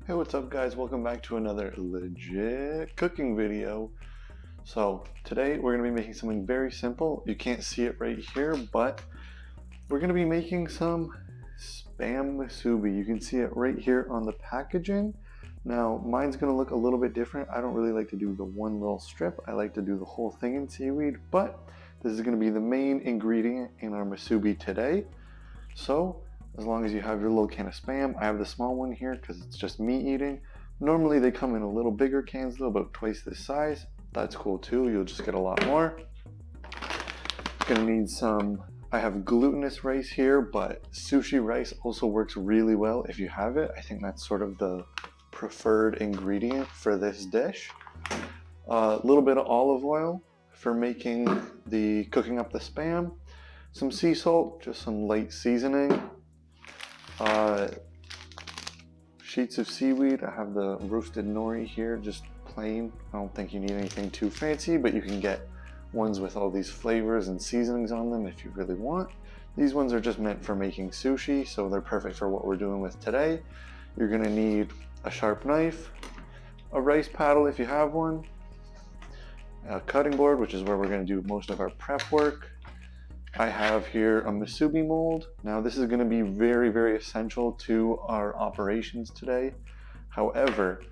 Hey, what's up guys? Welcome back to another legit cooking video. So today we're going to be making something very simple. You can't see it right here, but we're going to be making some Spam Musubi. You can see it right here on the packaging. Now mine's going to look a little bit different. I don't really like to do the one little strip. I like to do the whole thing in seaweed, but this is going to be the main ingredient in our Musubi today. So as long as you have your little can of Spam, I have the small one here because it's just me eating. Normally they come in a little bigger cans though, about twice this size. That's cool too, you'll just get a lot more. Gonna need some, I have glutinous rice here, but sushi rice also works really well if you have it. I think that's sort of the preferred ingredient for this dish. A little bit of olive oil for cooking up the Spam. Some sea salt, just some light seasoning. Sheets of seaweed. I have the roasted nori here, just plain. I don't think you need anything too fancy, but you can get ones with all these flavors and seasonings on them if you really want. These ones are just meant for making sushi, so they're perfect for what we're doing with today. You're gonna need a sharp knife, a rice paddle if you have one, a cutting board, which is where we're gonna do most of our prep work. I have here a Musubi mold. Now this is going to be very, very essential to our operations today. However,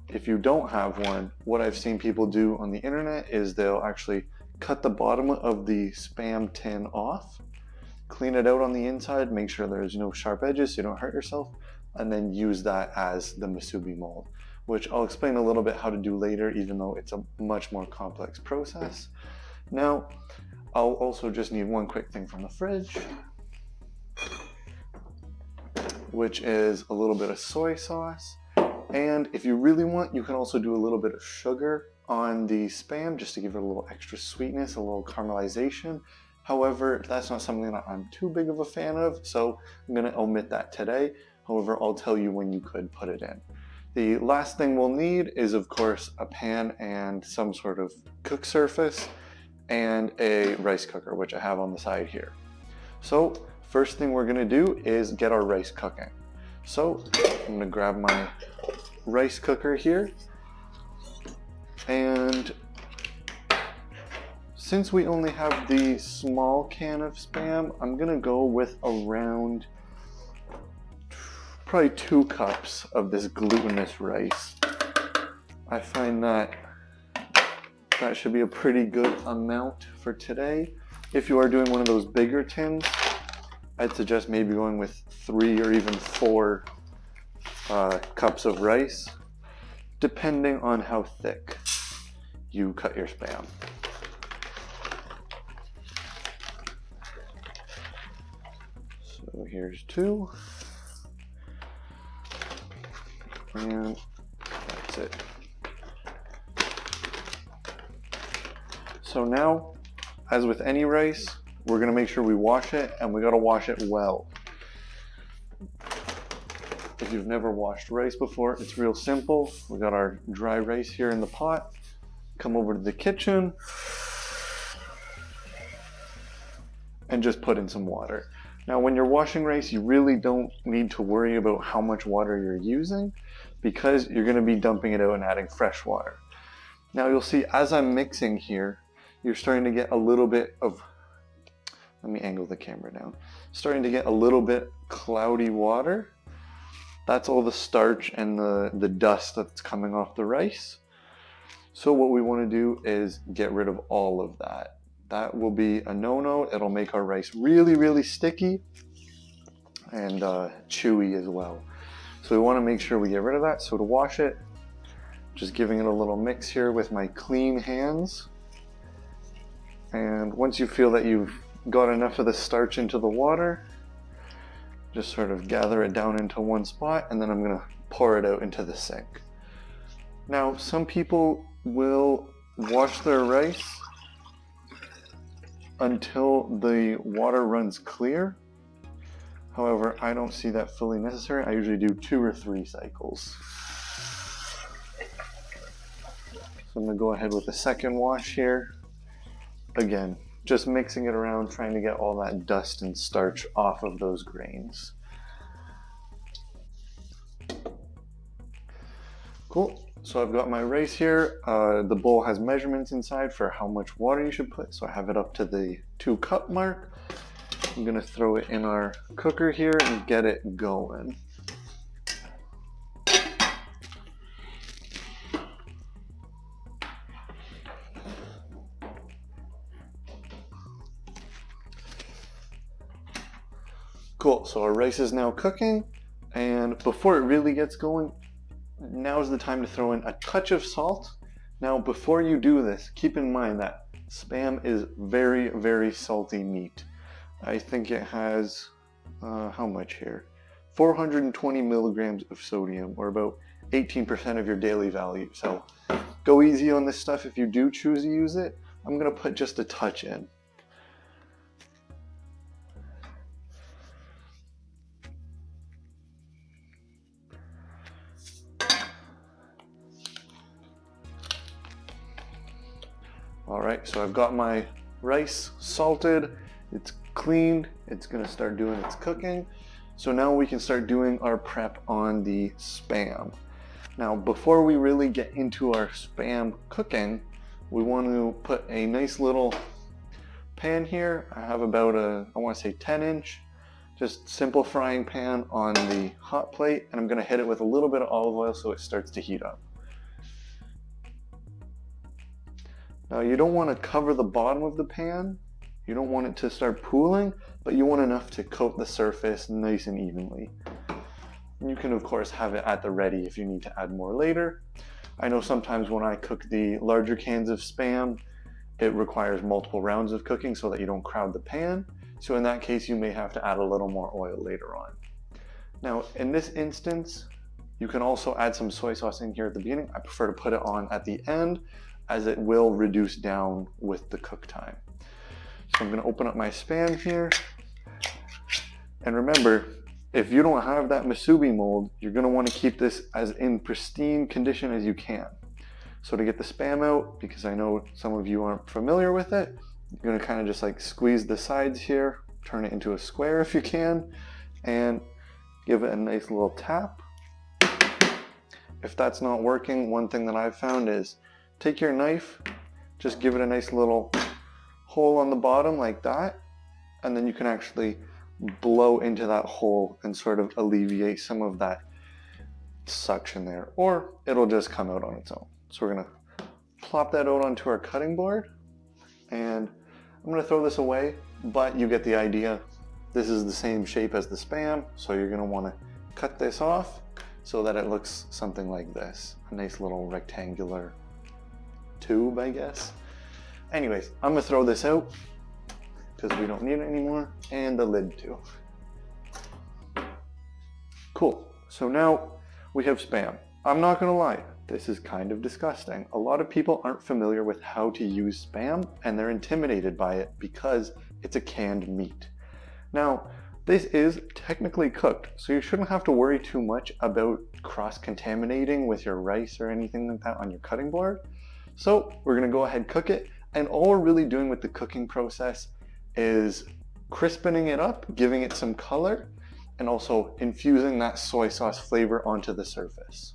if you don't have one, what I've seen people do on the internet is they'll actually cut the bottom of the Spam tin off, clean it out on the inside, make sure there's no sharp edges so you don't hurt yourself, and then use that as the Musubi mold, which I'll explain a little bit how to do later, even though it's a much more complex process. Now, I'll also just need one quick thing from the fridge, which is a little bit of soy sauce. And if you really want, you can also do a little bit of sugar on the Spam just to give it a little extra sweetness, a little caramelization. However, that's not something that I'm too big of a fan of, so I'm going to omit that today. However, I'll tell you when you could put it in. The last thing we'll need is, of course, a pan and some sort of cook surface, and a rice cooker, which I have on the side here. So first thing we're gonna do is get our rice cooking. So I'm gonna grab my rice cooker here, and since we only have the small can of Spam, I'm gonna go with around probably 2 cups of this glutinous rice. I find that should be a pretty good amount for today. If you are doing one of those bigger tins, I'd suggest maybe going with 3 or even 4 cups of rice, depending on how thick you cut your Spam. So here's 2, and that's it. So now, as with any rice, we're gonna make sure we wash it, and we gotta wash it well. If you've never washed rice before, it's real simple. We got our dry rice here in the pot. Come over to the kitchen and just put in some water. Now, when you're washing rice, you really don't need to worry about how much water you're using because you're gonna be dumping it out and adding fresh water. Now you'll see as I'm mixing here, you're starting to get a little bit of, let me angle the camera down, starting to get a little bit cloudy water. That's all the starch and the dust that's coming off the rice. So what we want to do is get rid of all of that. That will be a no-no. It'll make our rice really, really sticky and chewy as well. So we want to make sure we get rid of that. So to wash it, just giving it a little mix here with my clean hands. And once you feel that you've got enough of the starch into the water, just sort of gather it down into one spot, and then I'm gonna pour it out into the sink. Now, some people will wash their rice until the water runs clear. However, I don't see that fully necessary. I usually do 2 or 3 cycles. So I'm gonna go ahead with a second wash here. Again, just mixing it around, trying to get all that dust and starch off of those grains. Cool. So I've got my rice here. The bowl has measurements inside for how much water you should put. So I have it up to the 2-cup mark. I'm gonna throw it in our cooker here and get it going. Cool, so our rice is now cooking, and before it really gets going, now's the time to throw in a touch of salt. Now, before you do this, keep in mind that Spam is very, very salty meat. I think it has, how much here? 420 milligrams of sodium, or about 18% of your daily value. So go easy on this stuff if you do choose to use it. I'm gonna put just a touch in. All right, so I've got my rice salted, it's cleaned, it's gonna start doing its cooking. So now we can start doing our prep on the Spam. Now, before we really get into our Spam cooking, we want to put a nice little pan here. I have about I wanna say 10-inch, just simple frying pan on the hot plate, and I'm gonna hit it with a little bit of olive oil so it starts to heat up. Now you don't want to cover the bottom of the pan, you don't want it to start pooling, but you want enough to coat the surface nice and evenly. You can of course have it at the ready if you need to add more later. I know sometimes when I cook the larger cans of Spam, it requires multiple rounds of cooking so that you don't crowd the pan. So in that case, you may have to add a little more oil later on. Now in this instance, you can also add some soy sauce in here at the beginning. I prefer to put it on at the end, as it will reduce down with the cook time. So I'm gonna open up my Spam here. And remember, if you don't have that Musubi mold, you're gonna wanna keep this as in pristine condition as you can. So to get the Spam out, because I know some of you aren't familiar with it, you're gonna kind of just like squeeze the sides here, turn it into a square if you can, and give it a nice little tap. If that's not working, one thing that I've found is take your knife, just give it a nice little hole on the bottom like that, and then you can actually blow into that hole and sort of alleviate some of that suction there, or it'll just come out on its own. So we're gonna plop that out onto our cutting board, and I'm gonna throw this away, but you get the idea. This is the same shape as the Spam, so you're gonna wanna cut this off so that it looks something like this, a nice little rectangular tube, I guess. Anyways, I'm gonna throw this out because we don't need it anymore, and the lid too. Cool, so now we have Spam. I'm not gonna lie, this is kind of disgusting. A lot of people aren't familiar with how to use Spam, and they're intimidated by it because it's a canned meat. Now, this is technically cooked, so you shouldn't have to worry too much about cross-contaminating with your rice or anything like that on your cutting board. So we're gonna go ahead and cook it, and all we're really doing with the cooking process is crispening it up, giving it some color, and also infusing that soy sauce flavor onto the surface.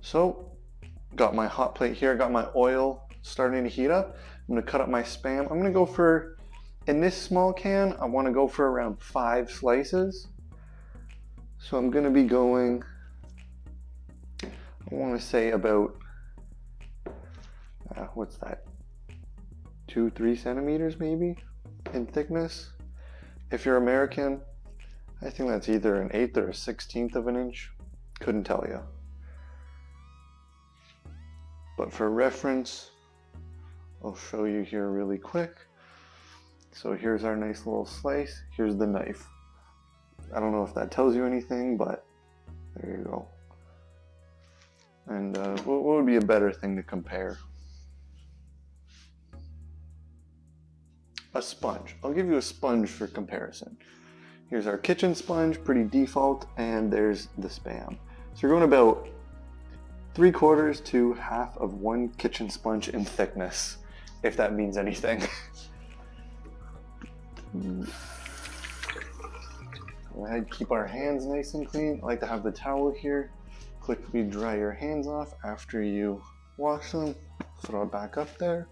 So, got my hot plate here, got my oil starting to heat up. I'm gonna cut up my Spam. I'm gonna go for, in this small can, I wanna go for around 5 slices. So I'm gonna be going, I wanna say about, what's that? 2-3 centimeters maybe in thickness. If you're American, I think that's either an 1/8 or a 1/16 of an inch. Couldn't tell you. But for reference, I'll show you here really quick. So here's our nice little slice. Here's the knife. I don't know if that tells you anything, but there you go. And what would be a better thing to compare? A sponge. I'll give you a sponge for comparison. Here's our kitchen sponge, pretty default, and there's the Spam. So you're going about 3/4 to 1/2 of one kitchen sponge in thickness, if that means anything. Go ahead, keep our hands nice and clean. I like to have the towel here quickly dry your hands off after you wash them. Throw it back up there.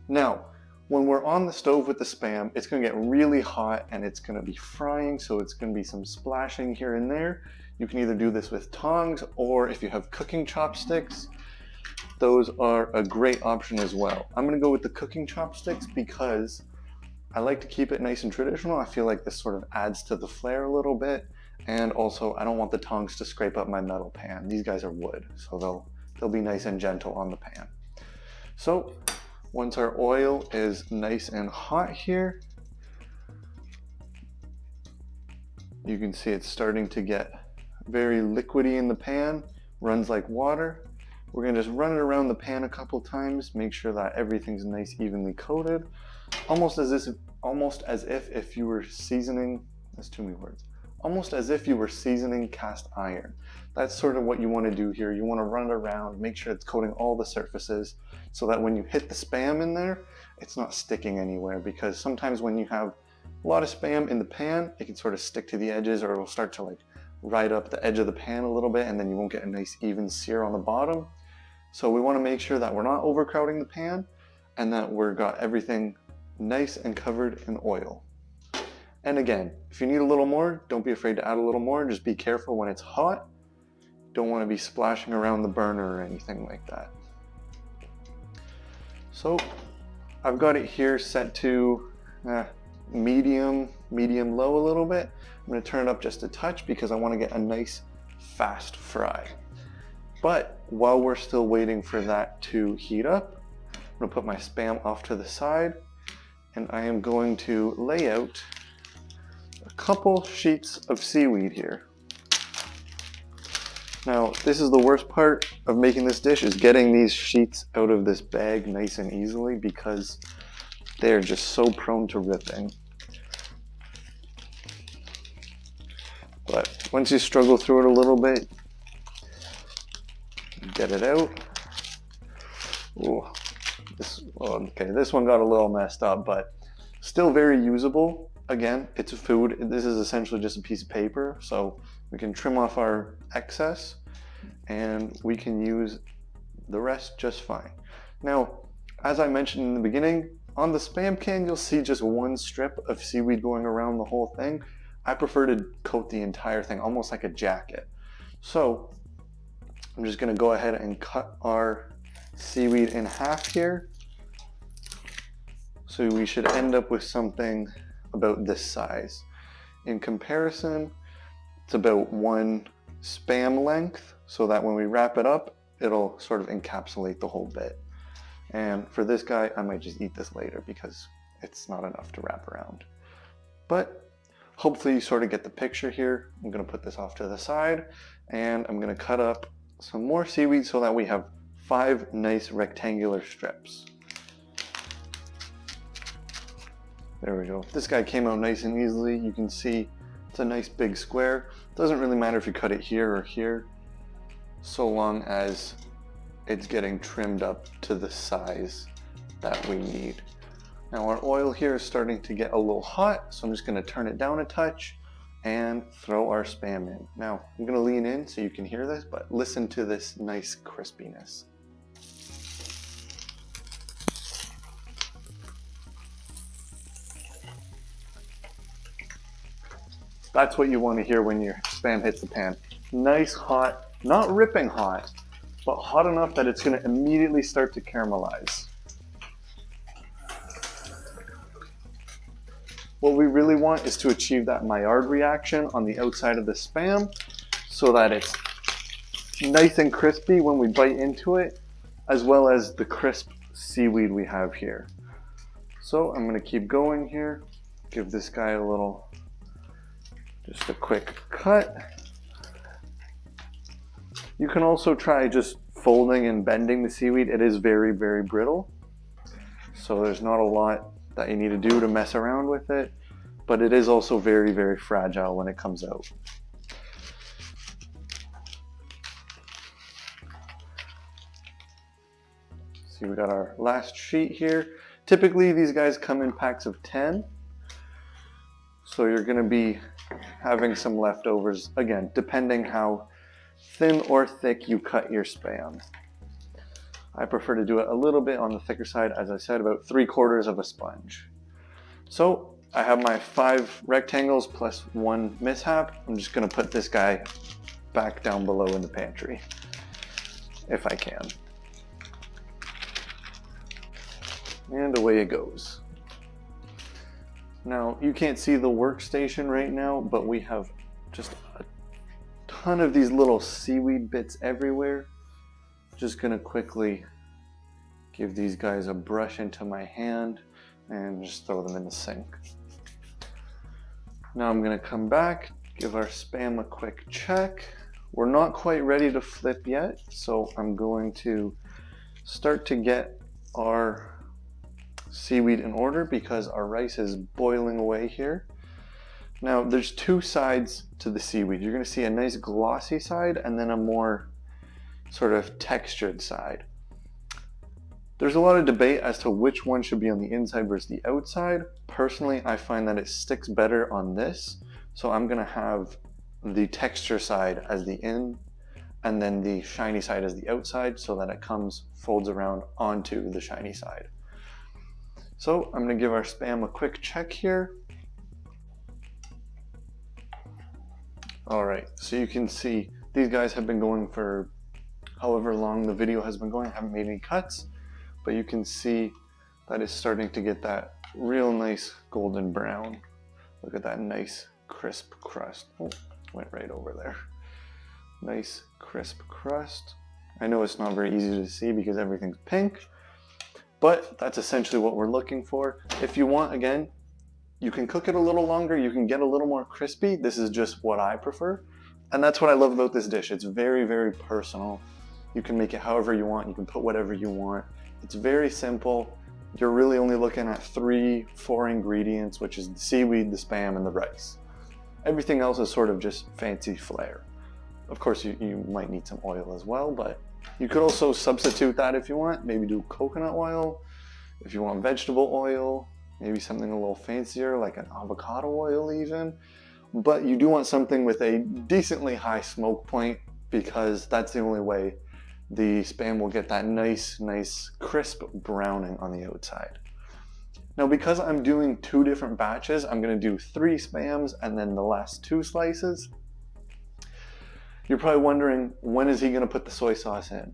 Now, when we're on the stove with the Spam, it's going to get really hot and it's going to be frying, so it's going to be some splashing here and there. You can either do this with tongs, or if you have cooking chopsticks, those are a great option as well. I'm going to go with the cooking chopsticks because I like to keep it nice and traditional. I feel like this sort of adds to the flair a little bit, and also I don't want the tongs to scrape up my metal pan. These guys are wood, so they'll be nice and gentle on the pan. So once our oil is nice and hot here, you can see it's starting to get very liquidy in the pan, runs like water. We're going to just run it around the pan a couple times, make sure that everything's nice evenly coated, almost as if you were seasoning, that's too many words, almost as if you were seasoning cast iron. That's sort of what you want to do here. You want to run it around, make sure it's coating all the surfaces so that when you hit the Spam in there, it's not sticking anywhere, because sometimes when you have a lot of Spam in the pan, it can sort of stick to the edges, or it'll start to like ride up the edge of the pan a little bit, and then you won't get a nice even sear on the bottom. So we want to make sure that we're not overcrowding the pan and that we've got everything nice and covered in oil. And again, if you need a little more, don't be afraid to add a little more. Just be careful when it's hot. Don't want to be splashing around the burner or anything like that. So I've got it here set to medium low a little bit. I'm going to turn it up just a touch because I want to get a nice fast fry. But while we're still waiting for that to heat up, I'm going to put my Spam off to the side, and I am going to lay out a couple sheets of seaweed here. Now, this is the worst part of making this dish, is getting these sheets out of this bag nice and easily, because they're just so prone to ripping. But once you struggle through it a little bit, get it out. Ooh, this one got a little messed up, but still very usable. Again, it's a food. This is essentially just a piece of paper, so we can trim off our excess and we can use the rest just fine. Now, as I mentioned in the beginning, on the Spam can, you'll see just one strip of seaweed going around the whole thing. I prefer to coat the entire thing, almost like a jacket. So I'm just going to go ahead and cut our seaweed in half here. So we should end up with something about this size. In comparison, it's about one Spam length, so that when we wrap it up, it'll sort of encapsulate the whole bit. And for this guy, I might just eat this later because it's not enough to wrap around. But hopefully you sort of get the picture here. I'm going to put this off to the side, and I'm going to cut up some more seaweed so that we have 5 nice rectangular strips. There we go. This guy came out nice and easily. You can see it's a nice big square. Doesn't really matter if you cut it here or here, so long as it's getting trimmed up to the size that we need. Now our oil here is starting to get a little hot, so I'm just going to turn it down a touch and throw our Spam in. Now I'm going to lean in so you can hear this, but listen to this nice crispiness. That's what you want to hear when your Spam hits the pan. Nice hot, not ripping hot, but hot enough that it's going to immediately start to caramelize. What we really want is to achieve that Maillard reaction on the outside of the Spam so that it's nice and crispy when we bite into it, as well as the crisp seaweed we have here. So I'm going to keep going here, give this guy a little, just a quick cut. You can also try just folding and bending the seaweed. It is very, very brittle, so there's not a lot that you need to do to mess around with it, but it is also very, very fragile when it comes out. See, we got our last sheet here. Typically these guys come in packs of 10, so you're going to be having some leftovers, again, depending how thin or thick you cut your Spam. I prefer to do it a little bit on the thicker side, as I said, about 3/4 of a sponge. So I have my 5 rectangles plus 1 mishap. I'm just gonna put this guy back down below in the pantry, if I can. And away it goes. Now, you can't see the workstation right now, but we have just a ton of these little seaweed bits everywhere. Just gonna quickly give these guys a brush into my hand and just throw them in the sink. Now I'm gonna come back, give our Spam a quick check. We're not quite ready to flip yet, so I'm going to start to get our seaweed in order because our rice is boiling away here. Now there's 2 sides to the seaweed. You're gonna see a nice glossy side and then a more sort of textured side. There's a lot of debate as to which one should be on the inside versus the outside. Personally, I find that it sticks better on this. So I'm gonna have the texture side as the in and then the shiny side as the outside so that it folds around onto the shiny side. So I'm gonna give our Spam a quick check here. All right, so you can see these guys have been going for however long the video has been going. I haven't made any cuts, but you can see that it's starting to get that real nice golden brown. Look at that nice crisp crust. Oh, went right over there. Nice crisp crust. I know it's not very easy to see because everything's pink, but that's essentially what we're looking for. If you want, again, you can cook it a little longer, you can get a little more crispy. This is just what I prefer. And that's what I love about this dish. It's very, very personal. You can make it however you want. You can put whatever you want. It's very simple. You're really only looking at 3-4 ingredients, which is the seaweed, the Spam, and the rice. Everything else is sort of just fancy flair. Of course, you might need some oil as well, but you could also substitute that if you want. Maybe do coconut oil. If you want vegetable oil, maybe something a little fancier like an avocado oil even. But you do want something with a decently high smoke point because that's the only way the Spam will get that nice crisp browning on the outside. Now because I'm doing 2 different batches, I'm going to do 3 Spams and then the last 2 slices. You're probably wondering, when is he going to put the soy sauce in?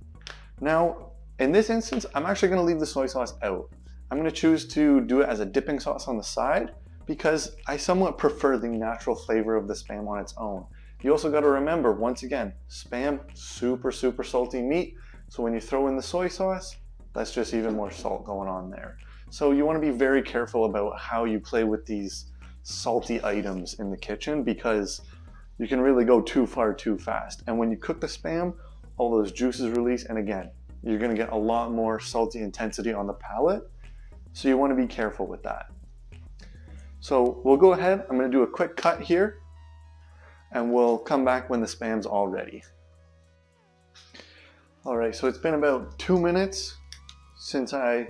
Now, in this instance, I'm actually going to leave the soy sauce out. I'm going to choose to do it as a dipping sauce on the side because I somewhat prefer the natural flavor of the Spam on its own. You also got to remember, once again, Spam, super salty meat. So when you throw in the soy sauce, that's just even more salt going on there. So you want to be very careful about how you play with these salty items in the kitchen because you can really go too far too fast. And when you cook the Spam, all those juices release, and again, you're going to get a lot more salty intensity on the palate. So you want to be careful with that. So we'll go ahead, I'm going to do a quick cut here and we'll come back when the Spam's all ready. All right, so it's been about 2 minutes since I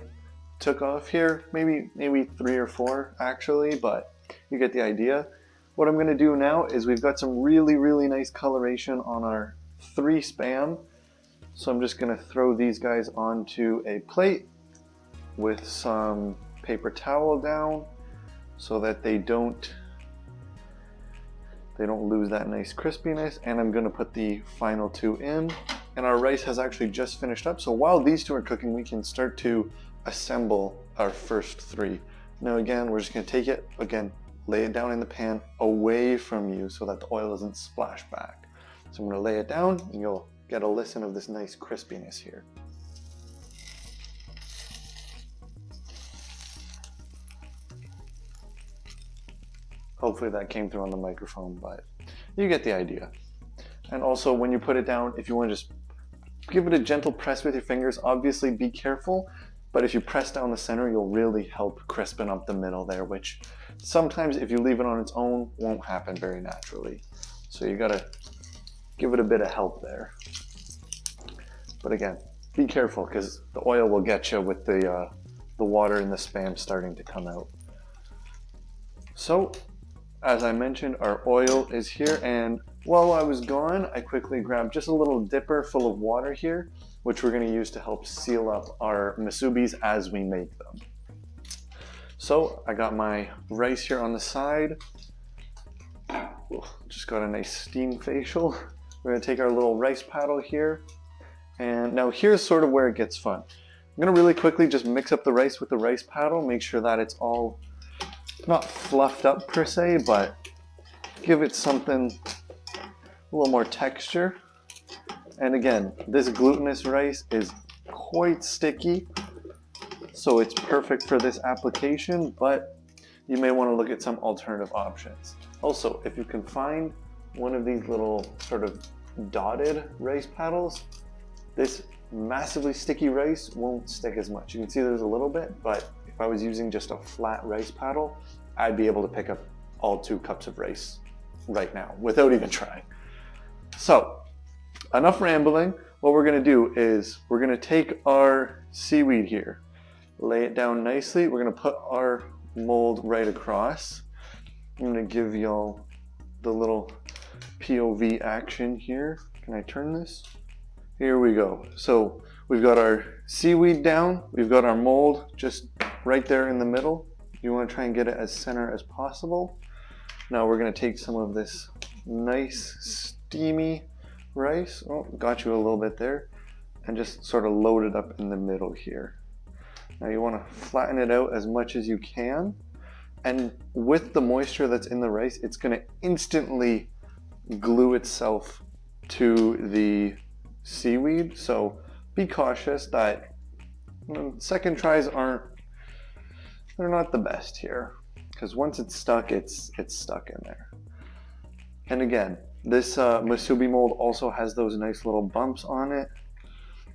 took off here, maybe 3 or 4 actually, but you get the idea. What I'm going to do now is we've got some really nice coloration on our 3 Spam. So I'm just going to throw these guys onto a plate with some paper towel down so that they don't lose that nice crispiness. And I'm going to put the final 2 in. And our rice has actually just finished up. So while these 2 are cooking, we can start to assemble our first 3. Now again, we're just going to take it, again, lay it down in the pan away from you so that the oil doesn't splash back. So I'm going to lay it down and you'll get a listen of this nice crispiness here. Hopefully that came through on the microphone, but you get the idea. And also when you put it down, if you want to just give it a gentle press with your fingers, obviously be careful, but if you press down the center, you'll really help crispen up the middle there, which sometimes if you leave it on its own, won't happen very naturally. So you gotta give it a bit of help there. But again, be careful because the oil will get you with the water and the Spam starting to come out. So As I mentioned, our oil is here, and while I was gone, I quickly grabbed just a little dipper full of water here, which we're going to use to help seal up our musubis as we make them. So I got my rice here on the side. Just got a nice steam facial. We're going to take our little rice paddle here, and now here's sort of where it gets fun. I'm going to really quickly just mix up the rice with the rice paddle, make sure that it's all not fluffed up per se, but give it something, a little more texture. And again, this glutinous rice is quite sticky, so it's perfect for this application, but you may want to look at some alternative options. Also, if you can find one of these little sort of dotted rice paddles, this massively sticky rice won't stick as much. You can see there's a little bit, but if I was using just a flat rice paddle, I'd be able to pick up all 2 cups of rice right now without even trying. So, enough rambling. What we're going to do is we're going to take our seaweed here, lay it down nicely. We're going to put our mold right across. I'm going to give y'all the little POV action here. Can I turn this? Here we go. So we've got our seaweed down, we've got our mold just right there in the middle. You want to try and get it as center as possible. Now we're going to take some of this nice steamy rice, oh, got you a little bit there, and just sort of load it up in the middle here. Now you want to flatten it out as much as you can, and with the moisture that's in the rice, it's going to instantly glue itself to the seaweed, so be cautious that second tries they're not the best here, because once it's stuck, it's stuck in there. And again, this musubi mold also has those nice little bumps on it,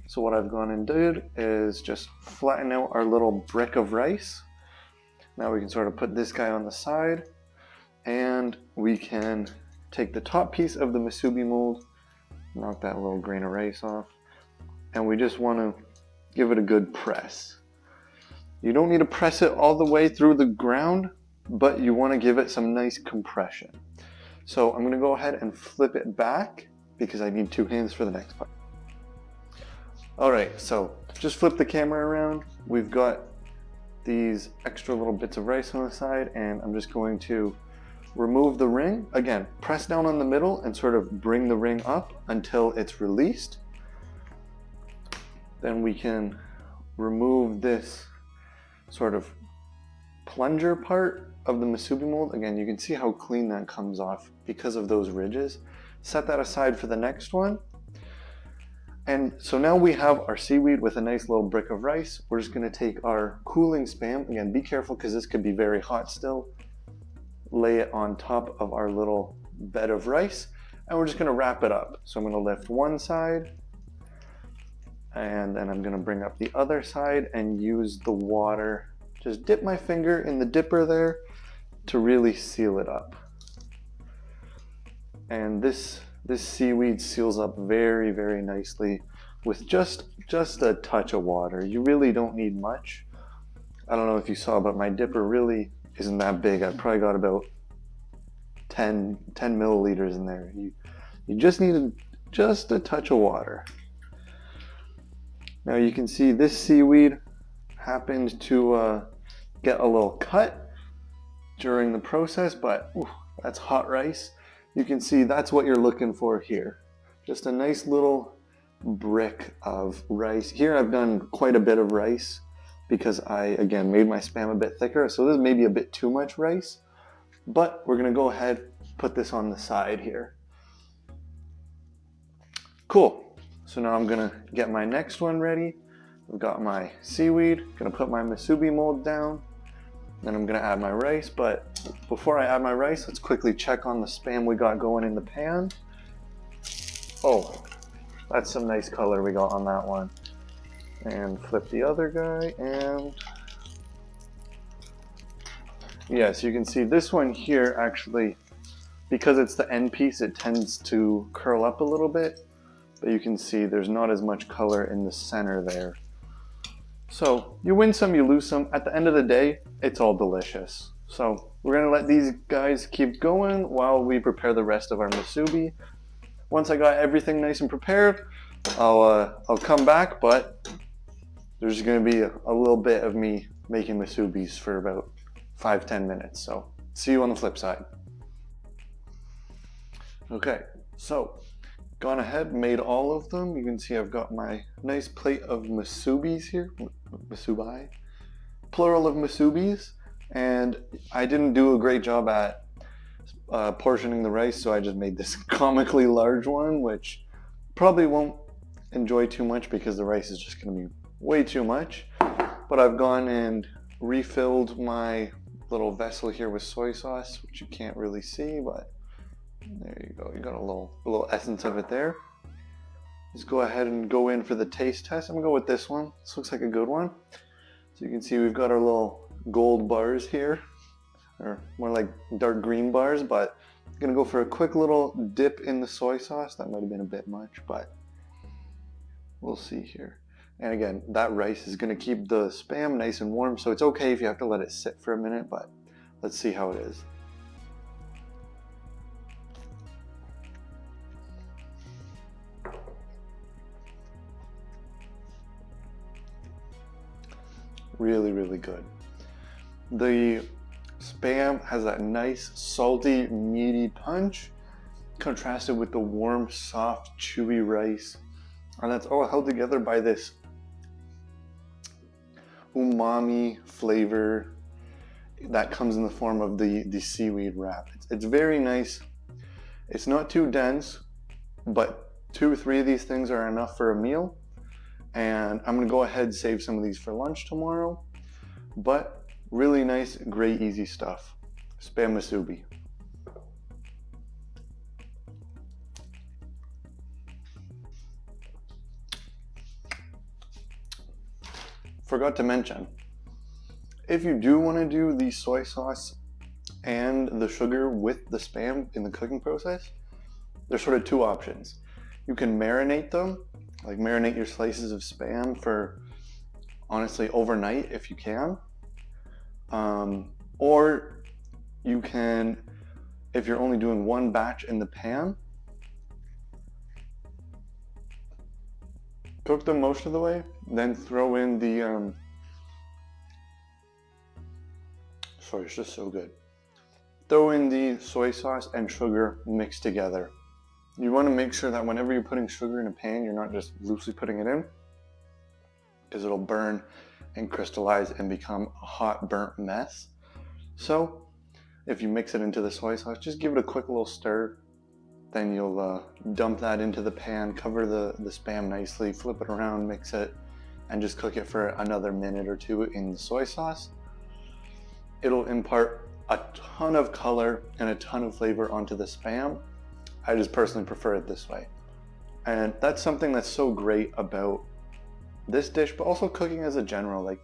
so what I've gone and did is just flatten out our little brick of rice. Now we can sort of put this guy on the side, and we can take the top piece of the musubi mold, knock that little grain of rice off, and we just want to give it a good press. You don't need to press it all the way through the ground, but you want to give it some nice compression. So I'm going to go ahead and flip it back because I need 2 hands for the next part. Alright, so just flip the camera around. We've got these extra little bits of rice on the side, and I'm just going to remove the ring. Again, press down on the middle and sort of bring the ring up until it's released. Then we can remove this sort of plunger part of the musubi mold. Again, you can see how clean that comes off because of those ridges. Set that aside for the next one. And so now we have our seaweed with a nice little brick of rice. We're just going to take our cooling Spam. Again, be careful because this could be very hot still. Lay it on top of our little bed of rice, and we're just going to wrap it up. So I'm going to lift one side, and then I'm going to bring up the other side and use the water. Just dip my finger in the dipper there to really seal it up. And this seaweed seals up very, very nicely with just a touch of water. You really don't need much. I don't know if you saw, but my dipper really isn't that big. I've probably got about 10 milliliters in there. You just need just a touch of water. Now you can see this seaweed happened to get a little cut during the process, but that's hot rice. You can see that's what you're looking for here. Just a nice little brick of rice. Here I've done quite a bit of rice because I, again, made my Spam a bit thicker. So this may be a bit too much rice, but we're gonna go ahead, put this on the side here. Cool. So now I'm gonna get my next one ready. I've got my seaweed, gonna put my musubi mold down, then I'm gonna add my rice, but before I add my rice, let's quickly check on the Spam we got going in the pan. Oh, that's some nice color we got on that one. And flip the other guy, and yes, you can see this one here actually, because it's the end piece, it tends to curl up a little bit, but you can see there's not as much color in the center there. So you win some, you lose some. At the end of the day, it's all delicious. So we're gonna let these guys keep going while we prepare the rest of our musubi. Once I got everything nice and prepared, I'll come back, but there's gonna be a little bit of me making musubis for about 5-10 minutes. So see you on the flip side. Okay, so gone ahead, made all of them. You can see I've got my nice plate of musubis here, musubi, plural of musubis, and I didn't do a great job at portioning the rice, so I just made this comically large one, which probably won't enjoy too much because the rice is just going to be way too much. But I've gone and refilled my little vessel here with soy sauce, which you can't really see, but there you go. You got a little essence of it there. Let's go ahead and go in for the taste test. I'm gonna go with this one. This looks like a good one. So you can see we've got our little gold bars here, or more like dark green bars, but I'm gonna go for a quick little dip in the soy sauce. That might have been a bit much, but we'll see here. And again, that rice is gonna keep the Spam nice and warm, so it's okay if you have to let it sit for a minute, but let's see how it is. Really, really good. The Spam has that nice, salty, meaty punch, contrasted with the warm, soft, chewy rice. And that's all held together by this umami flavor that comes in the form of the seaweed wrap. It's very nice. It's not too dense, but 2 or 3 of these things are enough for a meal. And I'm gonna go ahead and save some of these for lunch tomorrow. But really nice, great, easy stuff. Spam musubi. Forgot to mention, if you do want to do the soy sauce and the sugar with the Spam in the cooking process, there's sort of 2 options. You can marinate them, like marinate your slices of Spam for, honestly, overnight if you can. Or you can, if you're only doing 1 batch in the pan, cook them most of the way, then throw in the, sorry, it's just so good. Throw in the soy sauce and sugar mixed together. You want to make sure that whenever you're putting sugar in a pan, you're not just loosely putting it in, because it'll burn and crystallize and become a hot, burnt mess. So if you mix it into the soy sauce, just give it a quick little stir. Then you'll dump that into the pan, cover the Spam nicely, flip it around, mix it, and just cook it for another minute or 2 in the soy sauce. It'll impart a ton of color and a ton of flavor onto the Spam. I just personally prefer it this way. And that's something that's so great about this dish, but also cooking as a general. Like,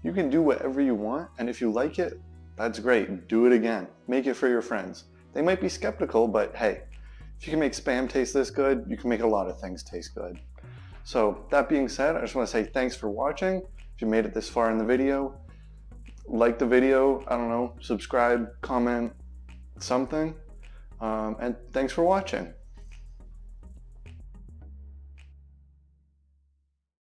you can do whatever you want, and if you like it, that's great. Do it again. Make it for your friends. They might be skeptical, but hey, if you can make Spam taste this good, you can make a lot of things taste good. So that being said, I just want to say thanks for watching. If you made it this far in the video, like the video, I don't know, subscribe, comment, something. And thanks for watching.